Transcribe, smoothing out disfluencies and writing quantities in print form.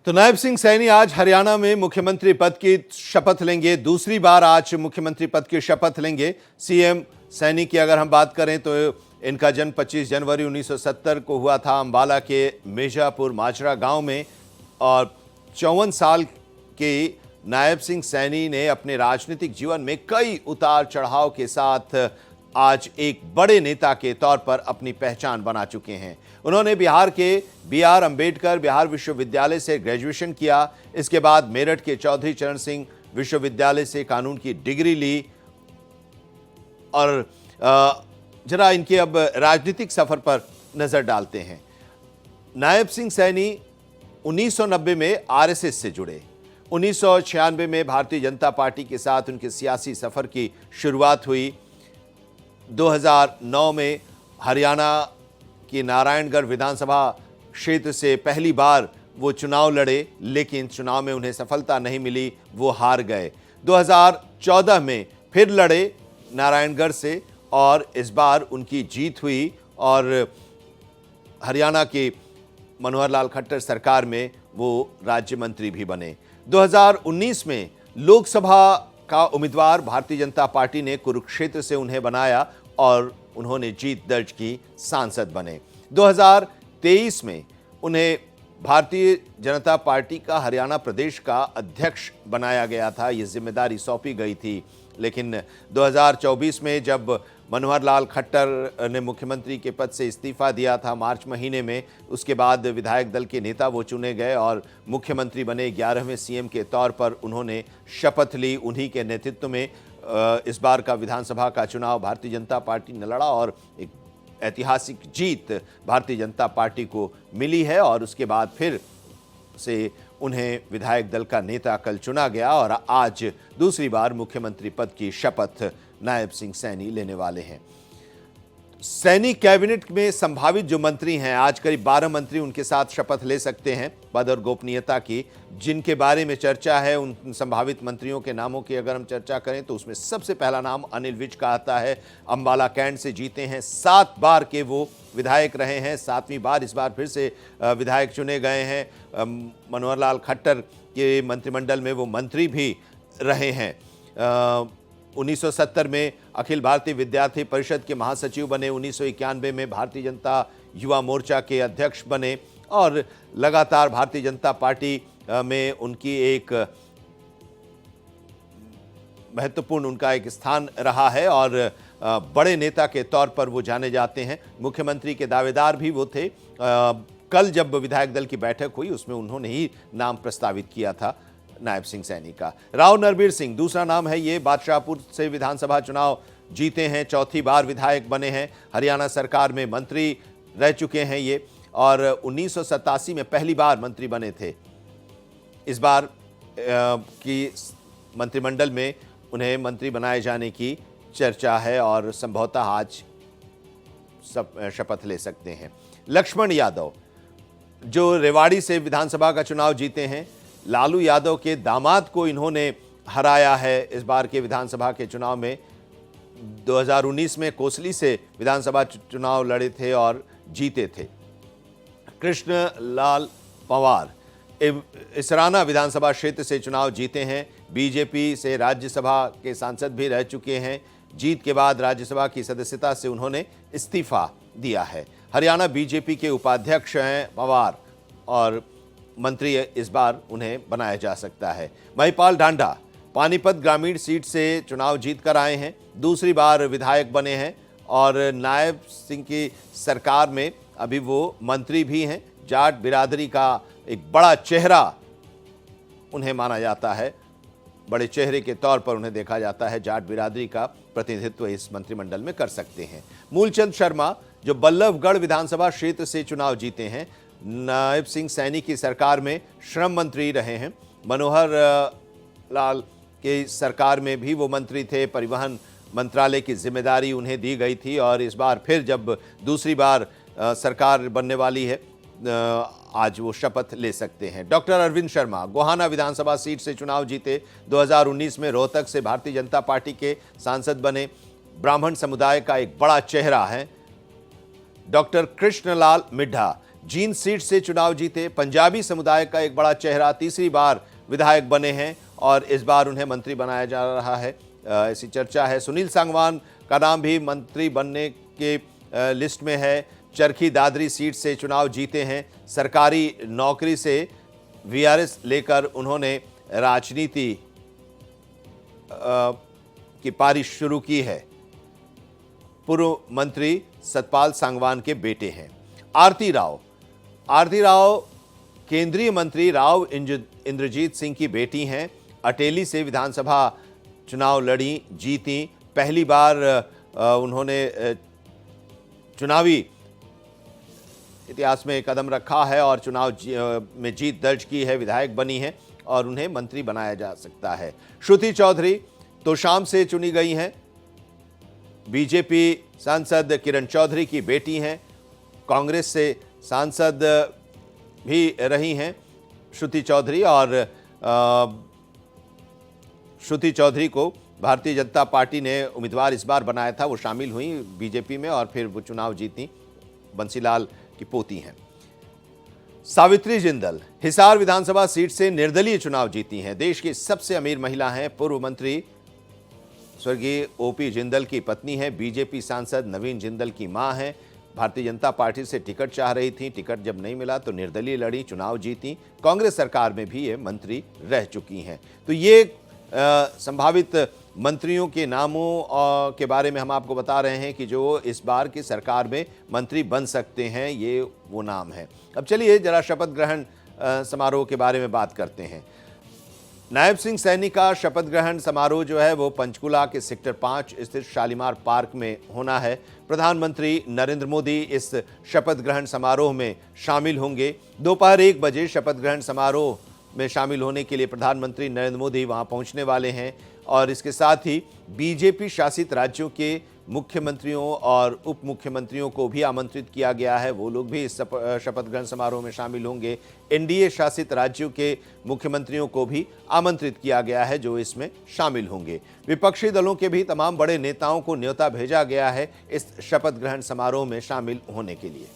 तो नायब सिंह सैनी आज हरियाणा में मुख्यमंत्री पद की शपथ लेंगे। दूसरी बार आज मुख्यमंत्री पद की शपथ लेंगे। सीएम सैनी की अगर हम बात करें तो इनका जन्म 25 जनवरी 1970 को हुआ था अंबाला के मिर्जापुर माजरा गांव में और 54 साल के नायब सिंह सैनी ने अपने राजनीतिक जीवन में कई उतार चढ़ाव के साथ आज एक बड़े नेता के तौर पर अपनी पहचान बना चुके हैं। उन्होंने बिहार के BR अम्बेडकर बिहार विश्वविद्यालय से ग्रेजुएशन किया। इसके बाद मेरठ के चौधरी चरण सिंह विश्वविद्यालय से कानून की डिग्री ली। और जरा इनके अब राजनीतिक सफर पर नजर डालते हैं। नायब सिंह सैनी 1990 में RSS से जुड़े। 1996 में भारतीय जनता पार्टी के साथ उनके सियासी सफर की शुरुआत हुई। 2009 में हरियाणा की नारायणगढ़ विधानसभा क्षेत्र से पहली बार वो चुनाव लड़े, लेकिन चुनाव में उन्हें सफलता नहीं मिली, वो हार गए। 2014 में फिर लड़े नारायणगढ़ से और इस बार उनकी जीत हुई और हरियाणा की मनोहर लाल खट्टर सरकार में वो राज्य मंत्री भी बने। 2019 में लोकसभा का उम्मीदवार भारतीय जनता पार्टी ने कुरुक्षेत्र से उन्हें बनाया और उन्होंने जीत दर्ज की, सांसद बने। 2023 में उन्हें भारतीय जनता पार्टी का हरियाणा प्रदेश का अध्यक्ष बनाया गया था, ये जिम्मेदारी सौंपी गई थी। लेकिन 2024 में जब मनोहर लाल खट्टर ने मुख्यमंत्री के पद से इस्तीफा दिया था मार्च महीने में, उसके बाद विधायक दल के नेता वो चुने गए और मुख्यमंत्री बने। 11वें सीएम के तौर पर उन्होंने शपथ ली। उन्हीं के नेतृत्व में इस बार का विधानसभा का चुनाव भारतीय जनता पार्टी ने लड़ा और एक ऐतिहासिक जीत भारतीय जनता पार्टी को मिली है और उसके बाद फिर से उन्हें विधायक दल का नेता कल चुना गया और आज दूसरी बार मुख्यमंत्री पद की शपथ नायब सिंह सैनी लेने वाले हैं। सैनी कैबिनेट में संभावित जो मंत्री हैं, आज करीब 12 मंत्री उनके साथ शपथ ले सकते हैं पद और गोपनीयता की, जिनके बारे में चर्चा है। उन संभावित मंत्रियों के नामों की अगर हम चर्चा करें तो उसमें सबसे पहला नाम अनिल विज का आता है। अंबाला कैंट से जीते हैं, 7 बार के वो विधायक रहे हैं, 7वीं बार इस बार फिर से विधायक चुने गए हैं। मनोहर लाल खट्टर के मंत्रिमंडल में वो मंत्री भी रहे हैं। 1970 में अखिल भारतीय विद्यार्थी परिषद के महासचिव बने। 1991 में भारतीय जनता युवा मोर्चा के अध्यक्ष बने और लगातार भारतीय जनता पार्टी में उनकी एक महत्वपूर्ण उनका एक स्थान रहा है और बड़े नेता के तौर पर वो जाने जाते हैं। मुख्यमंत्री के दावेदार भी वो थे। कल जब विधायक दल की बैठक हुई उसमें उन्होंने ही नाम प्रस्तावित किया था नायब सिंह सैनी का। राव नरबीर सिंह दूसरा नाम है। ये बादशाहपुर से विधानसभा चुनाव जीते हैं, 4थी बार विधायक बने हैं, हरियाणा सरकार में मंत्री रह चुके हैं ये और 1987 में पहली बार मंत्री बने थे। इस बार की मंत्रिमंडल में उन्हें मंत्री बनाए जाने की चर्चा है और संभवतः आज सब शपथ ले सकते हैं। लक्ष्मण यादव जो रेवाड़ी से विधानसभा का चुनाव जीते हैं, लालू यादव के दामाद को इन्होंने हराया है इस बार के विधानसभा के चुनाव में। 2019 में कोसली से विधानसभा चुनाव लड़े थे और जीते थे। कृष्ण लाल पंवार इसराना विधानसभा क्षेत्र से चुनाव जीते हैं। बीजेपी से राज्यसभा के सांसद भी रह चुके हैं। जीत के बाद राज्यसभा की सदस्यता से उन्होंने इस्तीफा दिया है। हरियाणा बीजेपी के उपाध्यक्ष हैं पंवार और मंत्री इस बार उन्हें बनाया जा सकता है। महिपाल ढांडा पानीपत ग्रामीण सीट से चुनाव जीत कर आए हैं, दूसरी बार विधायक बने हैं और नायब सिंह की सरकार में अभी वो मंत्री भी हैं। जाट बिरादरी का एक बड़ा चेहरा उन्हें माना जाता है, बड़े चेहरे के तौर पर उन्हें देखा जाता है। जाट बिरादरी का प्रतिनिधित्व इस मंत्रिमंडल में कर सकते हैं। मूलचंद शर्मा जो बल्लभगढ़ विधानसभा क्षेत्र से चुनाव जीते हैं, नायब सिंह सैनी की सरकार में श्रम मंत्री रहे हैं। मनोहर लाल की सरकार में भी वो मंत्री थे। परिवहन मंत्रालय की जिम्मेदारी उन्हें दी गई थी और इस बार फिर जब दूसरी बार सरकार बनने वाली है आज वो शपथ ले सकते हैं। डॉक्टर अरविंद शर्मा गोहाना विधानसभा सीट से चुनाव जीते। 2019 में रोहतक से भारतीय जनता पार्टी के सांसद बने। ब्राह्मण समुदाय का एक बड़ा चेहरा है। डॉक्टर कृष्णलाल मिड्ढा जींद सीट से चुनाव जीते, पंजाबी समुदाय का एक बड़ा चेहरा, तीसरी बार विधायक बने हैं और इस बार उन्हें मंत्री बनाया जा रहा है, ऐसी चर्चा है। सुनील सांगवान का नाम भी मंत्री बनने के लिस्ट में है। चरखी दादरी सीट से चुनाव जीते हैं, सरकारी नौकरी से वीआरएस लेकर उन्होंने राजनीति की पारी शुरू की है। पूर्व मंत्री सतपाल सांगवान के बेटे हैं। आरती राव केंद्रीय मंत्री राव इंद्रजीत सिंह की बेटी हैं। अटेली से विधानसभा चुनाव लड़ी, जीती। पहली बार उन्होंने चुनावी इतिहास में कदम रखा है और चुनाव में जीत दर्ज की है, विधायक बनी है और उन्हें मंत्री बनाया जा सकता है। श्रुति चौधरी तोशाम से चुनी गई हैं, बीजेपी सांसद किरण चौधरी की बेटी हैं, कांग्रेस से सांसद भी रही हैं श्रुति चौधरी और श्रुति चौधरी को भारतीय जनता पार्टी ने उम्मीदवार इस बार बनाया था। वो शामिल हुई बीजेपी में और फिर वो चुनाव जीती, बंसीलाल की पोती हैं। सावित्री जिंदल हिसार विधानसभा सीट से निर्दलीय चुनाव जीती हैं। देश की सबसे अमीर महिला हैं, पूर्व मंत्री स्वर्गीय ओपी जिंदल की पत्नी है, बीजेपी सांसद नवीन जिंदल की मां है। भारतीय जनता पार्टी से टिकट चाह रही थी, टिकट जब नहीं मिला तो निर्दलीय लड़ी, चुनाव जीती। कांग्रेस सरकार में भी ये मंत्री रह चुकी हैं। तो ये संभावित मंत्रियों के नामों के बारे में हम आपको बता रहे हैं कि जो इस बार की सरकार में मंत्री बन सकते हैं, ये वो नाम है। अब चलिए जरा शपथ ग्रहण समारोह के बारे में बात करते हैं। नायब सिंह सैनी का शपथ ग्रहण समारोह जो है वो पंचकुला के सेक्टर 5 स्थित शालीमार पार्क में होना है। प्रधानमंत्री नरेंद्र मोदी इस शपथ ग्रहण समारोह में शामिल होंगे। दोपहर 1 बजे शपथ ग्रहण समारोह में शामिल होने के लिए प्रधानमंत्री नरेंद्र मोदी वहां पहुंचने वाले हैं और इसके साथ ही बीजेपी शासित राज्यों के मुख्यमंत्रियों और उप मुख्यमंत्रियों को भी आमंत्रित किया गया है, वो लोग भी इस शपथ ग्रहण समारोह में शामिल होंगे। एनडीए शासित राज्यों के मुख्यमंत्रियों को भी आमंत्रित किया गया है जो इसमें शामिल होंगे। विपक्षी दलों के भी तमाम बड़े नेताओं को न्योता भेजा गया है इस शपथ ग्रहण समारोह में शामिल होने के लिए।